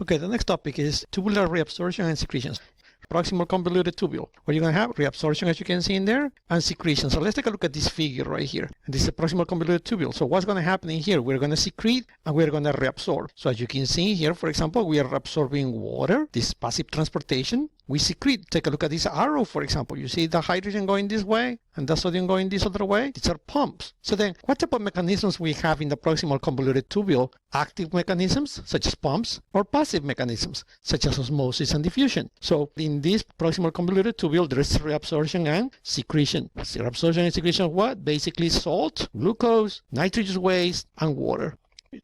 Okay, the next topic is tubular reabsorption and secretions. Proximal convoluted tubule, where you're going to have reabsorption, as you can see in there, and secretion. So let's take a look at this figure right here. And this is a proximal convoluted tubule. So what's going to happen in here? We're going to secrete and we're going to reabsorb. So as you can see here, for example, we are absorbing water, this passive transportation. We secrete. Take a look at this arrow, for example. You see the hydrogen going this way and the sodium going this other way? These are pumps. So then what type of mechanisms we have in the proximal convoluted tubule? Active mechanisms, such as pumps, or passive mechanisms, such as osmosis and diffusion. So in this proximal convoluted tubule, there is reabsorption and secretion. Reabsorption and secretion of what? Basically salt, glucose, nitrogenous waste, and water.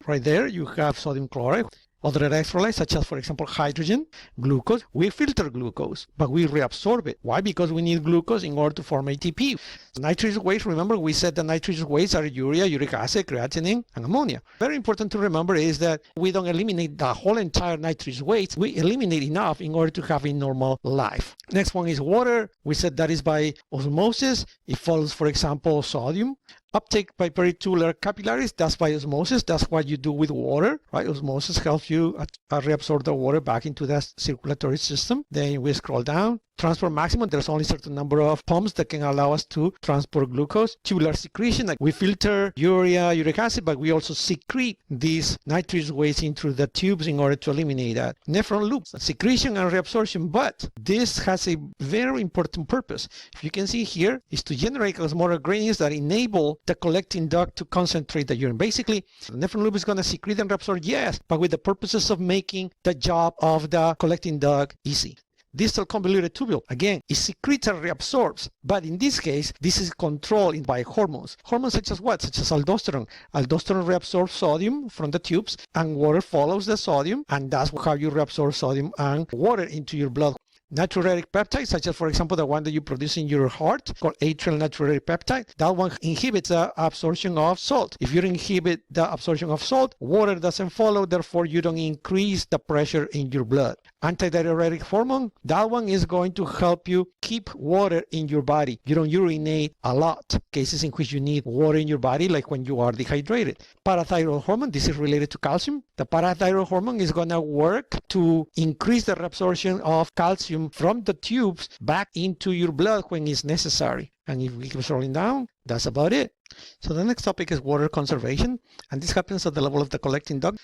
Right there, you have sodium chloride. Other electrolytes, such as, for example, hydrogen, glucose. We filter glucose, but we reabsorb it. Why? Because we need glucose in order to form ATP. Nitrogenous waste, remember we said the nitrogenous wastes are urea, uric acid, creatinine, and ammonia. Very important to remember is that we don't eliminate the whole entire nitrogenous waste. We eliminate enough in order to have a normal life. Next one is water. We said that is by osmosis. It follows, for example, sodium. Uptake by peritubular capillaries, that's by osmosis. That's what you do with water, right? Osmosis helps you reabsorb the water back into the circulatory system. Then we scroll down. Transport maximum, there's only a certain number of pumps that can allow us to transport glucose. Tubular secretion, like we filter urea, uric acid, but we also secrete these nitrogenous waste into the tubes in order to eliminate that. Nephron loops, secretion and reabsorption, but this has a very important purpose. If you can see here, is to generate osmotic gradients that enable the collecting duct to concentrate the urine. Basically, the nephron loop is going to secrete and reabsorb, yes, but with the purposes of making the job of the collecting duct easy. Distal convoluted tubule, again, it secretes and reabsorbs, but in this case, this is controlled by hormones. Hormones such as what? Such as aldosterone. Aldosterone reabsorbs sodium from the tubes, and water follows the sodium, and that's how you reabsorb sodium and water into your blood. Natriuretic peptides, such as, for example, the one that you produce in your heart, called atrial natriuretic peptide, that one inhibits the absorption of salt. If you inhibit the absorption of salt, water doesn't follow, therefore you don't increase the pressure in your blood. Antidiuretic hormone, that one is going to help you keep water in your body. You don't urinate a lot. Cases in which you need water in your body, like when you are dehydrated. Parathyroid hormone, this is related to calcium. The parathyroid hormone is going to work to increase the reabsorption of calcium from the tubes back into your blood when it's necessary. And if we keep scrolling down, that's about it. So the next topic is water conservation, and this happens at the level of the collecting duct.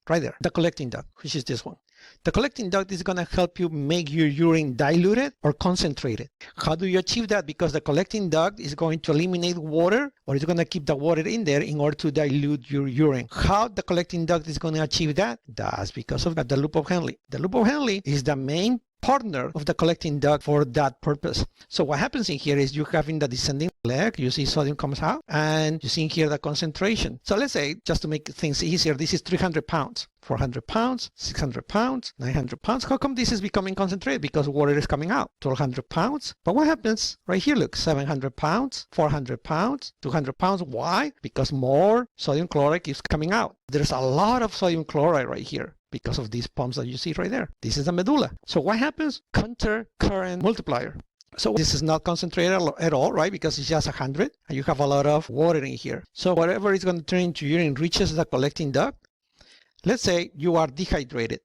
Right there, the collecting duct, which is this one. The collecting duct is going to help you make your urine diluted or concentrated. How do you achieve that? Because the collecting duct is going to eliminate water, or it's going to keep the water in there in order to dilute your urine. How the collecting duct is going to achieve that? That's because of the loop of Henle. The loop of Henle is the main partner of the collecting duct for that purpose. So what happens in here is you have in the descending leg, you see sodium comes out, and you see here the concentration. So let's say, just to make things easier, this is 300 pounds, 400 pounds, 600 pounds, 900 pounds. How come this is becoming concentrated? Because water is coming out. 1200 pounds. But what happens right here? Look, 700 pounds, 400 pounds, 200 pounds. Why? Because more sodium chloride is coming out. There's a lot of sodium chloride right here because of these pumps that you see right there. This is the medulla. So what happens? Counter current multiplier. So this is not concentrated at all, right? Because it's just 100 and you have a lot of water in here. So whatever is going to turn into urine reaches the collecting duct. Let's say you are dehydrated.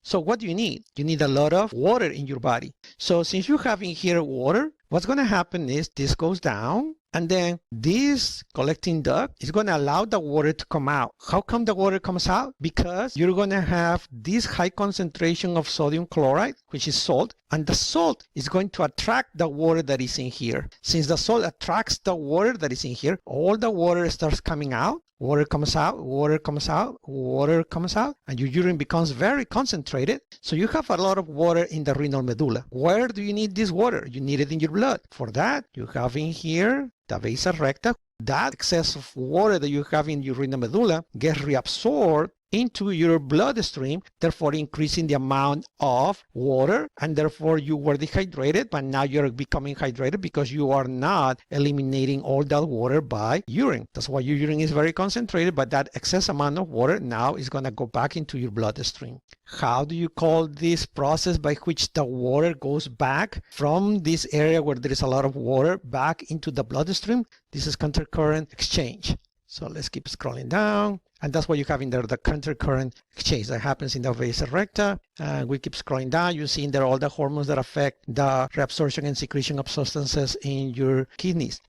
So what do you need? You need a lot of water in your body. So since you have in here water, what's going to happen is this goes down, and then this collecting duct is going to allow the water to come out. How come the water comes out? Because you're going to have this high concentration of sodium chloride, which is salt, and the salt is going to attract the water that is in here. Since the salt attracts the water that is in here, all the water starts coming out. Water comes out, water comes out, water comes out, and your urine becomes very concentrated. So you have a lot of water in the renal medulla. Where do you need this water? You need it in your blood. For that, you have in here the vasa recta. That excess of water that you have in your renal medulla gets reabsorbed into your bloodstream, therefore increasing the amount of water, and therefore you were dehydrated, but now you're becoming hydrated because you are not eliminating all that water by urine. That's why your urine is very concentrated, but that excess amount of water now is going to go back into your bloodstream. How do you call this process by which the water goes back from this area where there is a lot of water back into the bloodstream? This is countercurrent exchange. So let's keep scrolling down. And that's what you have in there, the counter-current exchange that happens in the vasa recta. And we keep scrolling down. You see in there all the hormones that affect the reabsorption and secretion of substances in your kidneys.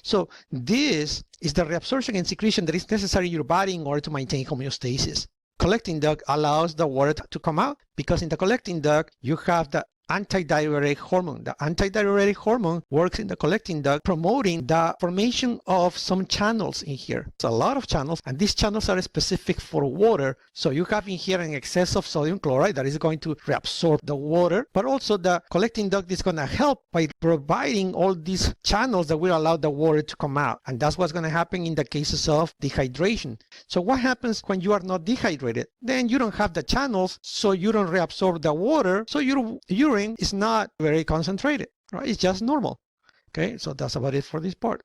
So this is the reabsorption and secretion that is necessary in your body in order to maintain homeostasis. Collecting duct allows the water to come out because in the collecting duct, you have the antidiuretic hormone. The antidiuretic hormone works in the collecting duct, promoting the formation of some channels in here. It's a lot of channels, and these channels are specific for water. So you have in here an excess of sodium chloride that is going to reabsorb the water, but also the collecting duct is going to help by providing all these channels that will allow the water to come out. And that's what's going to happen in the cases of dehydration. So what happens when you are not dehydrated? Then you don't have the channels, so you don't reabsorb the water, so your urine is not very concentrated, right? It's just normal. Okay, so that's about it for this part.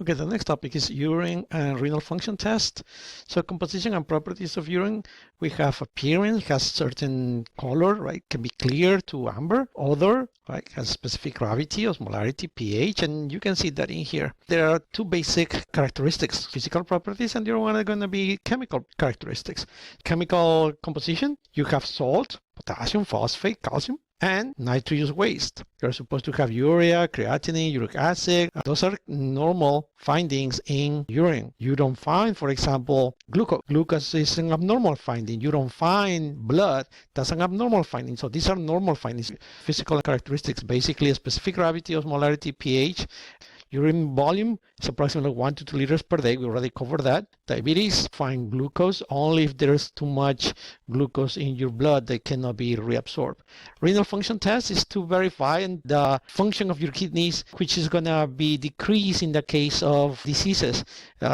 Okay, the next topic is urine and renal function test. So composition and properties of urine. We have appearance, has certain color, right? Can be clear to amber. Odor, right? Has specific gravity, osmolarity, pH, and you can see that in here. There are two basic characteristics, physical properties, and the other one are going to be chemical characteristics. Chemical composition, you have salt, potassium, phosphate, calcium, and nitrous waste. You're supposed to have urea, creatinine, uric acid. Those are normal findings in urine. You don't find, for example, glucose. Glucose is an abnormal finding. You don't find blood. That's an abnormal finding. So these are normal findings. Physical characteristics, basically a specific gravity, osmolarity, pH. Urine volume is approximately 1 to 2 liters per day. We already covered that. Diabetes, find glucose only if there's too much glucose in your blood that cannot be reabsorbed. Renal function test is to verify the function of your kidneys, which is going to be decreased in the case of diseases.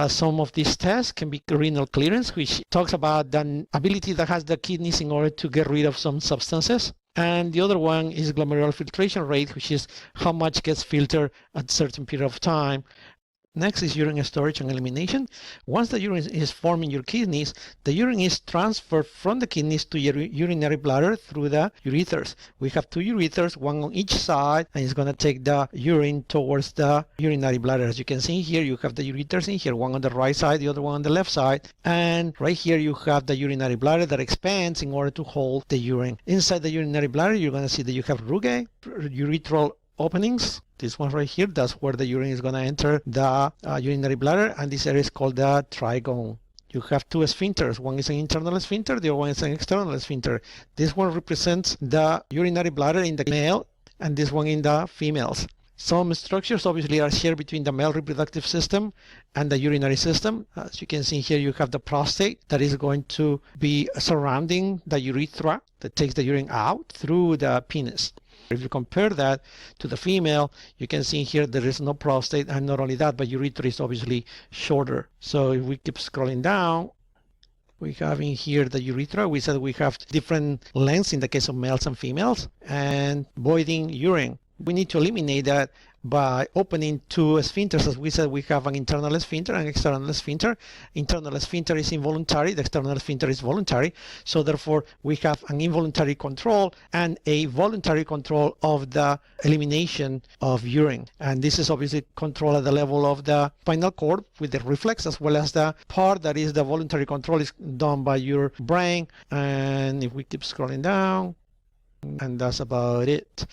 Some of these tests can be renal clearance, which talks about the ability that has the kidneys in order to get rid of some substances. And the other one is glomerular filtration rate, which is how much gets filtered at a certain period of time. Next is urine storage and elimination. Once the urine is formed in your kidneys, the urine is transferred from the kidneys to your urinary bladder through the urethers. We have two urethers, one on each side, and it's going to take the urine towards the urinary bladder. As you can see here, you have the ureters in here, one on the right side, the other one on the left side. And right here, you have the urinary bladder that expands in order to hold the urine. Inside the urinary bladder, you're going to see that you have rugae, urethral openings. This one right here, that's where the urine is going to enter the urinary bladder, and this area is called the trigone. You have two sphincters. One is an internal sphincter, the other one is an external sphincter. This one represents the urinary bladder in the male, and this one in the females. Some structures obviously are shared between the male reproductive system and the urinary system. As you can see here, you have the prostate that is going to be surrounding the urethra that takes the urine out through the penis. If you compare that to the female, you can see here there is no prostate, and not only that, but urethra is obviously shorter. So if we keep scrolling down, we have in here the urethra. We said we have different lengths in the case of males and females, and voiding urine. We need to eliminate that by opening two sphincters. As we said, we have an internal sphincter and external sphincter. Internal sphincter is involuntary, the external sphincter is voluntary. So therefore, we have an involuntary control and a voluntary control of the elimination of urine. And this is obviously control at the level of the spinal cord with the reflex, as well as the part that is the voluntary control is done by your brain. And if we keep scrolling down, and that's about it.